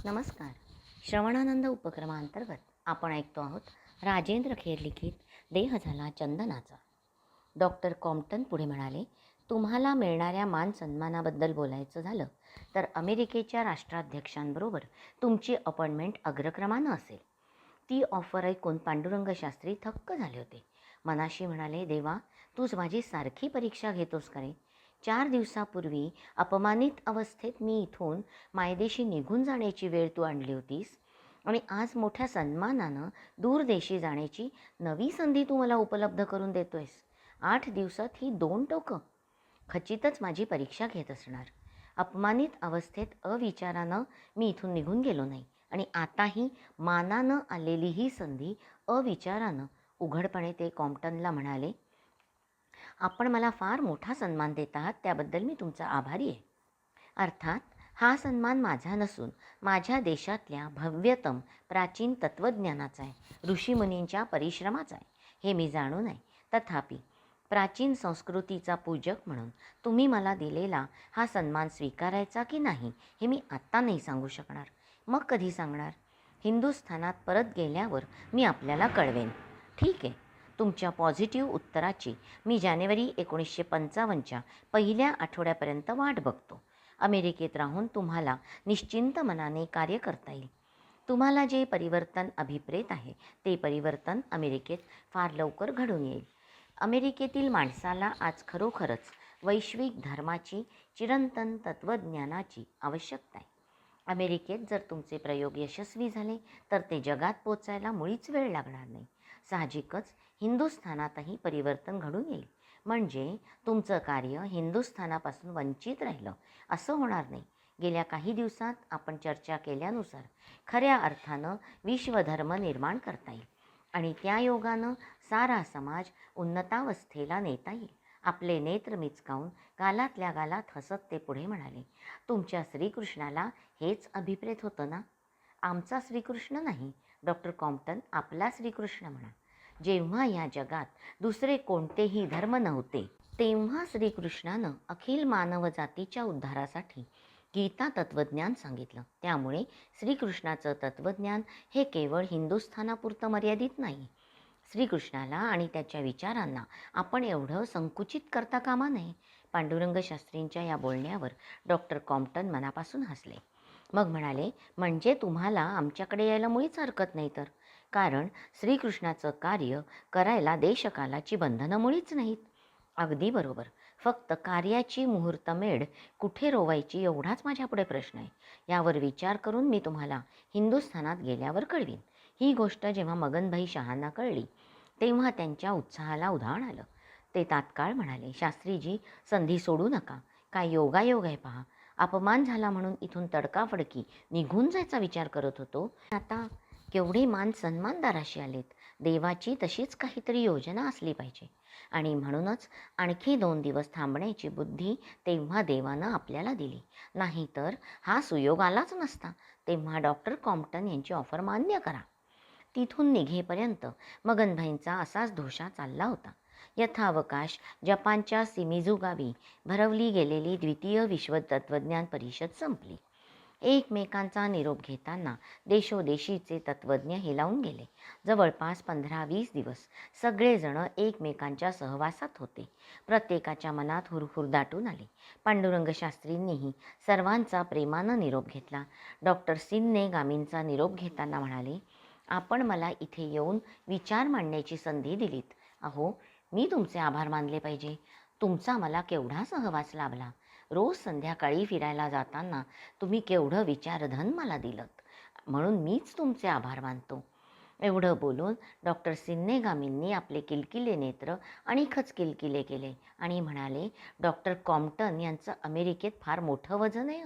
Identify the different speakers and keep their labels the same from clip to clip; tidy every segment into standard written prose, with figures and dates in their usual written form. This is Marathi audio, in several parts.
Speaker 1: नमस्कार. श्रवणानंद उपक्रमांतर्गत आपण ऐकतो आहोत राजेंद्र खेर लिखित देह झाला चंदनाचा. डॉक्टर कॉम्प्टन पुढे म्हणाले, तुम्हाला मिळणाऱ्या मान सन्मानाबद्दल बोलायचं झालं तर अमेरिकेच्या राष्ट्राध्यक्षांबरोबर तुमची अपॉइंटमेंट अग्रक्रमानं असेल. ती ऑफर ऐकून पांडुरंग शास्त्री थक्क झाले होते. मनाशी म्हणाले, देवा, तूच माझी सारखी परीक्षा घेतोस का रे? 4 दिवसापूर्वी अपमानित अवस्थेत मी इथून मायदेशी निघून जाण्याची वेळ तू आणली होतीस आणि आज मोठ्या सन्मानानं दूर देशी जाण्याची नवी संधी तू मला उपलब्ध करून देतोयस. 8 दिवसात ही 2 टोकं. खचितच माझी परीक्षा घेत असणार. अपमानित अवस्थेत अविचारानं मी इथून निघून गेलो नाही आणि आताही मानानं आलेली ही संधी अविचारानं. उघडपणे ते कॉम्प्टनला म्हणाले, आपण मला फार मोठा सन्मान देत आहात, त्याबद्दल मी तुमचा आभारी आहे. अर्थात हा सन्मान माझा नसून माझ्या देशातल्या भव्यतम प्राचीन तत्त्वज्ञानाचा आहे, ऋषीमुनींच्या परिश्रमाचा आहे, हे मी जाणून आहे. तथापि प्राचीन संस्कृतीचा पूजक म्हणून तुम्ही मला दिलेला हा सन्मान स्वीकारायचा की नाही हे मी आत्ता नाही सांगू शकणार. मग कधी सांगणार? हिंदुस्थानात परत गेल्यावर मी आपल्याला कळवेन. ठीक आहे. तुमच्या पॉझिटिव्ह उत्तराची मी जानेवारी 1955च्या पहिल्या आठवड्यापर्यंत वाट बघतो. अमेरिकेत राहून तुम्हाला निश्चिंत मनाने कार्य करता येईल. तुम्हाला जे परिवर्तन अभिप्रेत आहे ते परिवर्तन अमेरिकेत फार लवकर घडून येईल. अमेरिकेतील माणसाला आज खरोखरच वैश्विक धर्माची, चिरंतन तत्त्वज्ञानाची आवश्यकता आहे. अमेरिकेत जर तुमचे प्रयोग यशस्वी झाले तर ते जगात पोचायला मुळीच वेळ लागणार नाही. साहजिकच हिंदुस्थानातही परिवर्तन घडून येईल. म्हणजे तुमचं कार्य हिंदुस्थानापासून वंचित राहिलं असं होणार नाही. गेल्या काही दिवसात आपण चर्चा केल्यानुसार खऱ्या अर्थानं विश्वधर्म निर्माण करता येईल आणि त्या योगानं सारा समाज उन्नतावस्थेला नेता येईल. आपले नेत्र मिचकावून गालातल्या गालात हसत ते पुढे म्हणाले, तुमच्या श्रीकृष्णाला हेच अभिप्रेत होतं ना? आमचा श्रीकृष्ण नाही, डॉक्टर कॉम्प्टन, आपला श्रीकृष्ण म्हणा. जेव्हा या जगात दुसरे कोणतेही धर्म नव्हते तेव्हा श्रीकृष्णानं अखिल मानवजातीच्या उद्धारासाठी गीता तत्त्वज्ञान सांगितलं. त्यामुळे श्रीकृष्णाचं तत्त्वज्ञान हे केवळ हिंदुस्थानापुरतं मर्यादित नाही. श्रीकृष्णाला आणि त्याच्या विचारांना आपण एवढं संकुचित करता कामा नये. पांडुरंग शास्त्रींच्या या बोलण्यावर डॉक्टर कॉम्प्टन मनापासून हसले. मग म्हणाले, म्हणजे तुम्हाला आमच्याकडे यायला मुळीच हरकत नाही तर? कारण श्रीकृष्णाचं कार्य करायला देशकालाची बंधनं मुळीच नाहीत. अगदी बरोबर. फक्त कार्याची मुहूर्तमेढ कुठे रोवायची एवढाच माझ्यापुढे प्रश्न आहे. यावर विचार करून मी तुम्हाला हिंदुस्थानात गेल्यावर कळवीन. ही गोष्ट जेव्हा मगनभाई शहांना कळली तेव्हा त्यांच्या उत्साहाला उधाण आलं. ते तात्काळ म्हणाले, शास्त्रीजी, संधी सोडू नका. काय योगायोग आहे पहा. अपमान झाला म्हणून इथून तडकाफडकी निघून जायचा विचार करत होतो, आता केवढे मान सन्मानदाराशी आलेत. देवाची तशीच काहीतरी योजना असली पाहिजे आणि म्हणूनच आणखी 2 दिवस थांबण्याची बुद्धी तेव्हा देवानं आपल्याला दिली. नाहीतर हा सुयोग आलाच नसता. तेव्हा डॉक्टर कॉम्प्टन यांची ऑफर मान्य करा. तिथून निघेपर्यंत मगनभाईंचा असाच धोशा चालला होता. यथावकाश जपानच्या सिमिझू गावी भरवली गेलेली द्वितीय विश्व तत्त्वज्ञान परिषद संपली. एकमेकांचा निरोप घेताना देशोदेशीचे तत्त्वज्ञ हेलावून गेले. जवळपास 15-20 दिवस सगळेजण एकमेकांच्या सहवासात होते. प्रत्येकाच्या मनात हुरहुर दाटून आली. पांडुरंग शास्त्रींनीही सर्वांचा प्रेमानं निरोप घेतला. डॉक्टर सिन्ने गामींचा निरोप घेताना म्हणाले, आपण मला इथे येऊन विचार मांडण्याची संधी दिलीत. अहो, मी तुमचे आभार मानले पाहिजे. तुमचा मला केवढा सहवास लाभला. रोज संध्याकाळी फिरायला जाताना तुम्ही केवढं विचारधन मला दिलंत, म्हणून मीच तुमचे आभार मानतो. एवढं बोलून डॉक्टर सिन्ने गामींनी आपले किलकिले नेत्र आणिखच किलकिले केले आणि म्हणाले, डॉक्टर कॉम्प्टन यांचं अमेरिकेत फार मोठं वजन आहे.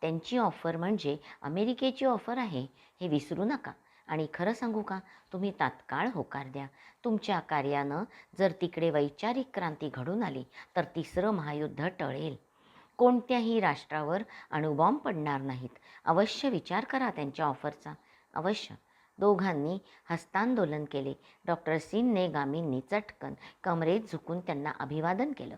Speaker 1: त्यांची ऑफर म्हणजे अमेरिकेची ऑफर आहे, हे विसरू नका. आणि खरं सांगू का, तुम्ही तात्काळ होकार द्या. तुमच्या कार्यानं जर तिकडे वैचारिक क्रांती घडून आली तर 3रं महायुद्ध टळेल. कोणत्याही राष्ट्रावर अणुबॉम्ब पडणार नाहीत. अवश्य विचार करा त्यांच्या ऑफरचा, अवश्य. दोघांनी हस्तांदोलन केले. डॉक्टर सिन्ने गामींनी चटकन कमरेत झुकून त्यांना अभिवादन केलं.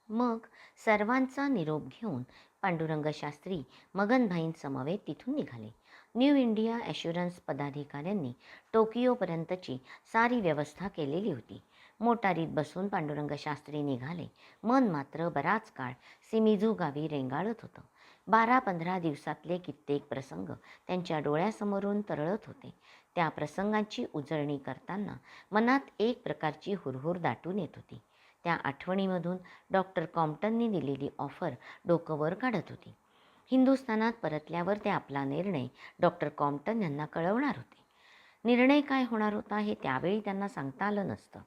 Speaker 1: मग सर्वांचा निरोप घेऊन पांडुरंग शास्त्री मगनभाईंसमवेत तिथून निघाले. न्यू इंडिया ॲश्युरन्स पदाधिकाऱ्यांनी टोकियोपर्यंतची सारी व्यवस्था केलेली होती. मोटारीत बसून पांडुरंग शास्त्री निघाले. मन मात्र बराच काळ सिमिझू गावी रेंगाळत होतं. 12-15 दिवसातले कित्येक प्रसंग त्यांच्या डोळ्यासमोरून तरळत होते. त्या प्रसंगांची उजळणी करताना मनात एक प्रकारची हुरहुर दाटून येत होती. त्या आठवणीमधून डॉक्टर कॉम्प्टननी दिलेली ऑफर डोकं वर काढत होती. हिंदुस्थानात परतल्यावर ते आपला निर्णय डॉक्टर कॉम्प्टन यांना कळवणार होते. निर्णय काय होणार होता हे त्यावेळी त्यांना सांगता आलं नसतं.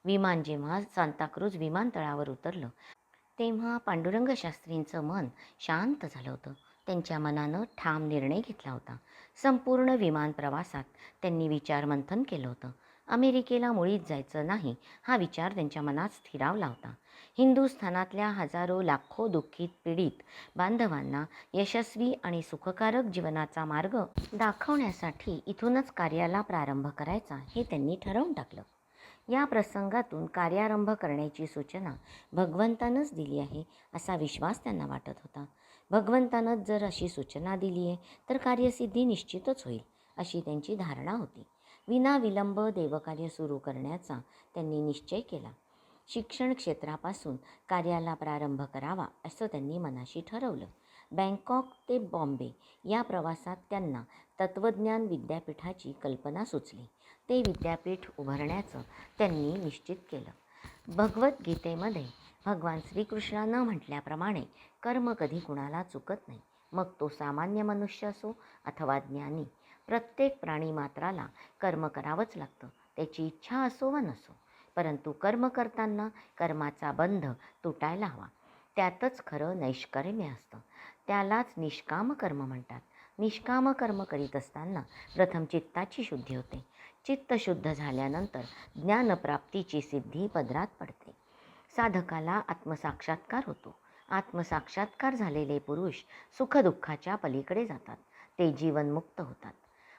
Speaker 1: विमान जेव्हा सांताक्रूझ विमानतळावर उतरलं तेव्हा पांडुरंग शास्त्रींचं मन शांत झालं होतं. त्यांच्या मनानं ठाम निर्णय घेतला होता. संपूर्ण विमान प्रवासात त्यांनी विचारमंथन केलं होतं. अमेरिकेला मुळीच जायचं नाही हा विचार त्यांच्या मनात स्थिरावला होता. हिंदुस्थानातल्या हजारो लाखो दुःखित पीडित बांधवांना यशस्वी आणि सुखकारक जीवनाचा मार्ग दाखवण्यासाठी इथूनच कार्याला प्रारंभ करायचा हे त्यांनी ठरवून टाकलं. या प्रसंगातून कार्यारंभ करण्याची सूचना भगवंतानंच दिली आहे असा विश्वास त्यांना वाटत होता. भगवंतानंच जर अशी सूचना दिली आहे तर कार्यसिद्धी निश्चितच होईल अशी त्यांची धारणा होती. विनाविलंब देवकार्य सुरू करण्याचा त्यांनी निश्चय केला. शिक्षण क्षेत्रापासून कार्याला प्रारंभ करावा असं त्यांनी मनाशी ठरवलं. बँकॉक ते बॉम्बे या प्रवासात त्यांना तत्त्वज्ञान विद्यापीठाची कल्पना सुचली. ते विद्यापीठ उभारण्याचं त्यांनी निश्चित केलं. भगवद्गीतेमध्ये भगवान श्रीकृष्णानं म्हटल्याप्रमाणे कर्म कधी कुणाला चुकत नाही, मग तो सामान्य मनुष्य असो अथवा ज्ञानी. प्रत्येक प्राणीमात्राला कर्म करावंच लागतं, त्याची इच्छा असो वा नसो. परंतु कर्म करताना कर्माचा बंध तुटायला हवा. त्यातच खरं नैष्कर्म्य असतं. त्यालाच निष्काम कर्म म्हणतात. निष्काम कर्म करीत असताना प्रथम चित्ताची शुद्धी होते. चित्त शुद्ध झाल्यानंतर ज्ञानप्राप्तीची सिद्धी पदरात पडते. साधकाला आत्मसाक्षात्कार होतो. आत्मसाक्षात्कार झालेले पुरुष सुखदुःखाच्या पलीकडे जातात. ते जीवनमुक्त होतात,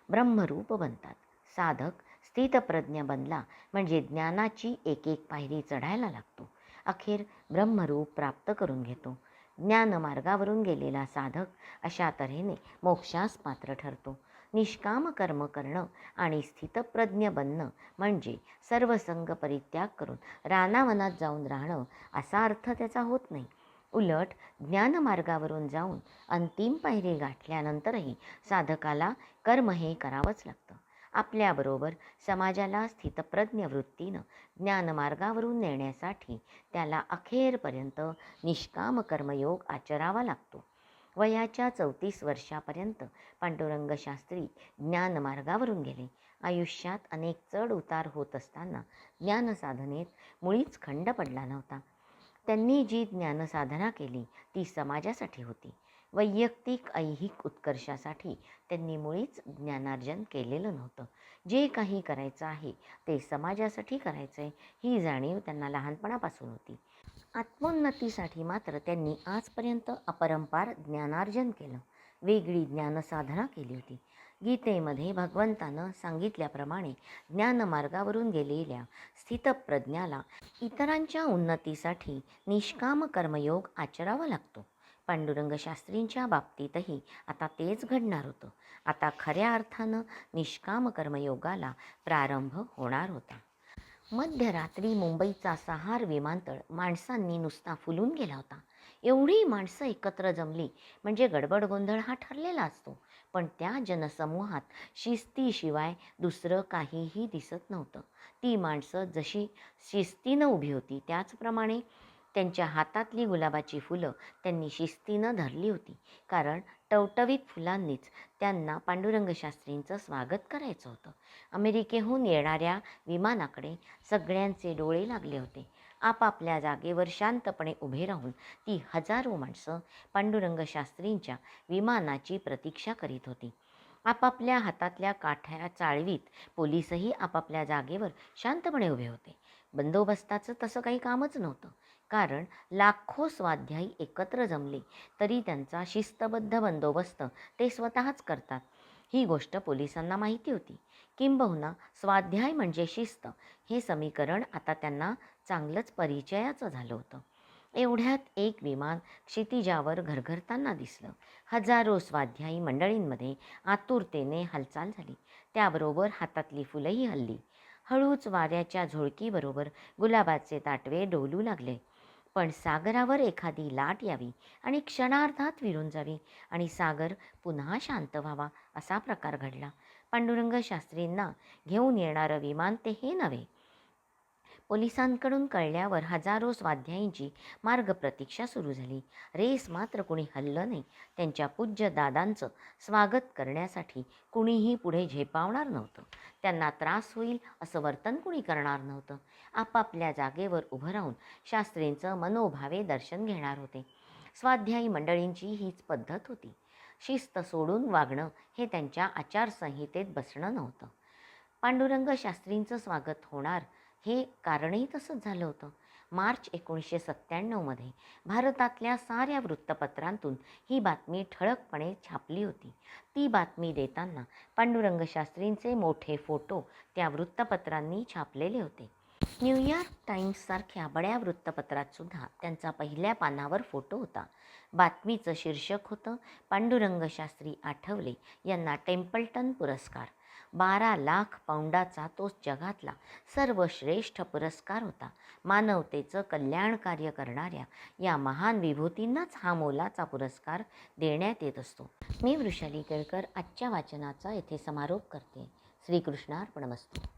Speaker 1: ब्रह्मरूप बनतात. साधक स्थितप्रज्ञ बनला म्हणजे ज्ञानाची एक एक पायरी चढायला लागतो. अखेर ब्रह्मरूप प्राप्त करून घेतो. ज्ञानमार्गावरून गेलेला साधक अशा तऱ्हेने मोक्षास पात्र ठरतो. निष्काम कर्म करणं आणि स्थितप्रज्ञ बनणं म्हणजे सर्वसंग परित्याग करून रानावनात जाऊन राहणं असा अर्थ त्याचा होत नाही. उलट ज्ञानमार्गावरून जाऊन अंतिम पायरी गाठल्यानंतरही साधकाला कर्म हे करावंच लागतं. आपल्याबरोबर समाजाला स्थितप्रज्ञ वृत्तीनं ज्ञानमार्गावरून नेण्यासाठी त्याला अखेरपर्यंत निष्काम कर्मयोग आचरावा लागतो. वयाच्या 34 वर्षापर्यंत पांडुरंग शास्त्री ज्ञानमार्गावरून गेले. आयुष्यात अनेक चढ उतार होत असताना ज्ञानसाधनेत मुळीच खंड पडला नव्हता. त्यांनी जी ज्ञानसाधना केली ती समाजासाठी होती. वैयक्तिक ऐहिक उत्कर्षासाठी त्यांनी मुळीच ज्ञानार्जन केलेलं नव्हतं. जे काही करायचं आहे ते समाजासाठी करायचं आहे ही जाणीव त्यांना लहानपणापासून होती. आत्मोन्नतीसाठी मात्र त्यांनी आजपर्यंत अपरंपार ज्ञानार्जन केलं. वेगळी ज्ञानसाधना केली होती. गीतेमध्ये भगवंतानं सांगितल्याप्रमाणे ज्ञानमार्गावरून गेलेल्या स्थितप्रज्ञाला इतरांच्या उन्नतीसाठी निष्काम कर्मयोग आचरावा लागतो. पांडुरंग शास्त्रींच्या बाबतीतही आता तेच घडणार होतं. आता खऱ्या अर्थानं निष्काम कर्मयोगाला प्रारंभ होणार होता. मध्यरात्री मुंबईचा सहार विमानतळ माणसांनी नुसता फुलून गेला होता. एवढी माणसं एकत्र जमली म्हणजे गडबड गोंधळ हा ठरलेला असतो. पण त्या जनसमूहात शिस्तीशिवाय दुसरं काहीही दिसत नव्हतं. ती माणसं जशी शिस्तीनं उभी होती त्याचप्रमाणे त्यांच्या हातातली गुलाबाची फुलं त्यांनी शिस्तीनं धरली होती. कारण टवटवीत फुलांनीच त्यांना पांडुरंग शास्त्रींचं स्वागत करायचं होतं. अमेरिकेहून येणाऱ्या विमानाकडे सगळ्यांचे डोळे लागले होते. आपापल्या जागेवर शांतपणे उभे राहून ती हजारो माणसं पांडुरंग शास्त्रींच्या विमानाची प्रतीक्षा करीत होती. आपापल्या हातातल्या काठ्या चाळवीत पोलीसही आपापल्या जागेवर शांतपणे उभे होते. बंदोबस्ताचं तसं काही कामच नव्हतं. कारण लाखो स्वाध्यायी एकत्र जमले तरी त्यांचा शिस्तबद्ध बंदोबस्त ते स्वतःच करतात ही गोष्ट पोलिसांना माहिती होती. किंबहुना स्वाध्याय म्हणजे शिस्त हे समीकरण आता त्यांना चांगलंच परिचयाचं झालं होतं. एवढ्यात एक विमान क्षितिजावर घरघरताना दिसलं. हजारो स्वाध्यायी मंडळींमध्ये आतुरतेने हालचाल झाली. त्याबरोबर हातातली फुलंही हलली. हळूच वाऱ्याच्या झुळकीबरोबर गुलाबाचे ताटवे डोलू लागले. पण सागरावर एखादी लाट यावी आणि क्षणार्धात विरून जावी आणि सागर पुन्हा शांत व्हावा असा प्रकार घडला. पांडुरंग शास्त्रींना घेऊन येणारं विमान ते हे नव्हे. पोलिसांकडून कळल्यावर हजारो स्वाध्यायींची मार्ग प्रतीक्षा सुरू झाली. रेस मात्र कुणी हललं नाही. त्यांच्या पूज्य दादांचं स्वागत करण्यासाठी कुणीही पुढे झेपावणार नव्हतं. त्यांना त्रास होईल असं वर्तन कुणी करणार नव्हतं. आपापल्या जागेवर उभं राहून शास्त्रींचं मनोभावे दर्शन घेणार होते. स्वाध्यायी मंडळींची हीच पद्धत होती. शिस्त सोडून वागणं हे त्यांच्या आचारसंहितेत बसणं नव्हतं. पांडुरंग शास्त्रींचं स्वागत होणार हे कारणही तसंच झालं होतं. मार्च 1997मध्ये भारतातल्या साऱ्या वृत्तपत्रांतून ही बातमी ठळकपणे छापली होती. ती बातमी देताना पांडुरंग शास्त्रींचे मोठे फोटो त्या वृत्तपत्रांनी छापलेले होते. न्यूयॉर्क टाइम्ससारख्या बड्या वृत्तपत्रात सुद्धा त्यांचा पहिल्या पानावर फोटो होता. बातमीचं शीर्षक होतं, पांडुरंग शास्त्री आठवले यांना टेम्पल्टन पुरस्कार. 12 लाख पौंडाचा तो जगातला सर्वश्रेष्ठ पुरस्कार होता. मानवतेचं कल्याण कार्य करणाऱ्या या महान विभूतींनाच हा मोलाचा पुरस्कार देण्यात येत असतो. मी वृषाली केळकर आजच्या वाचनाचा येथे समारोप करते. श्रीकृष्णार्पणमस्तु.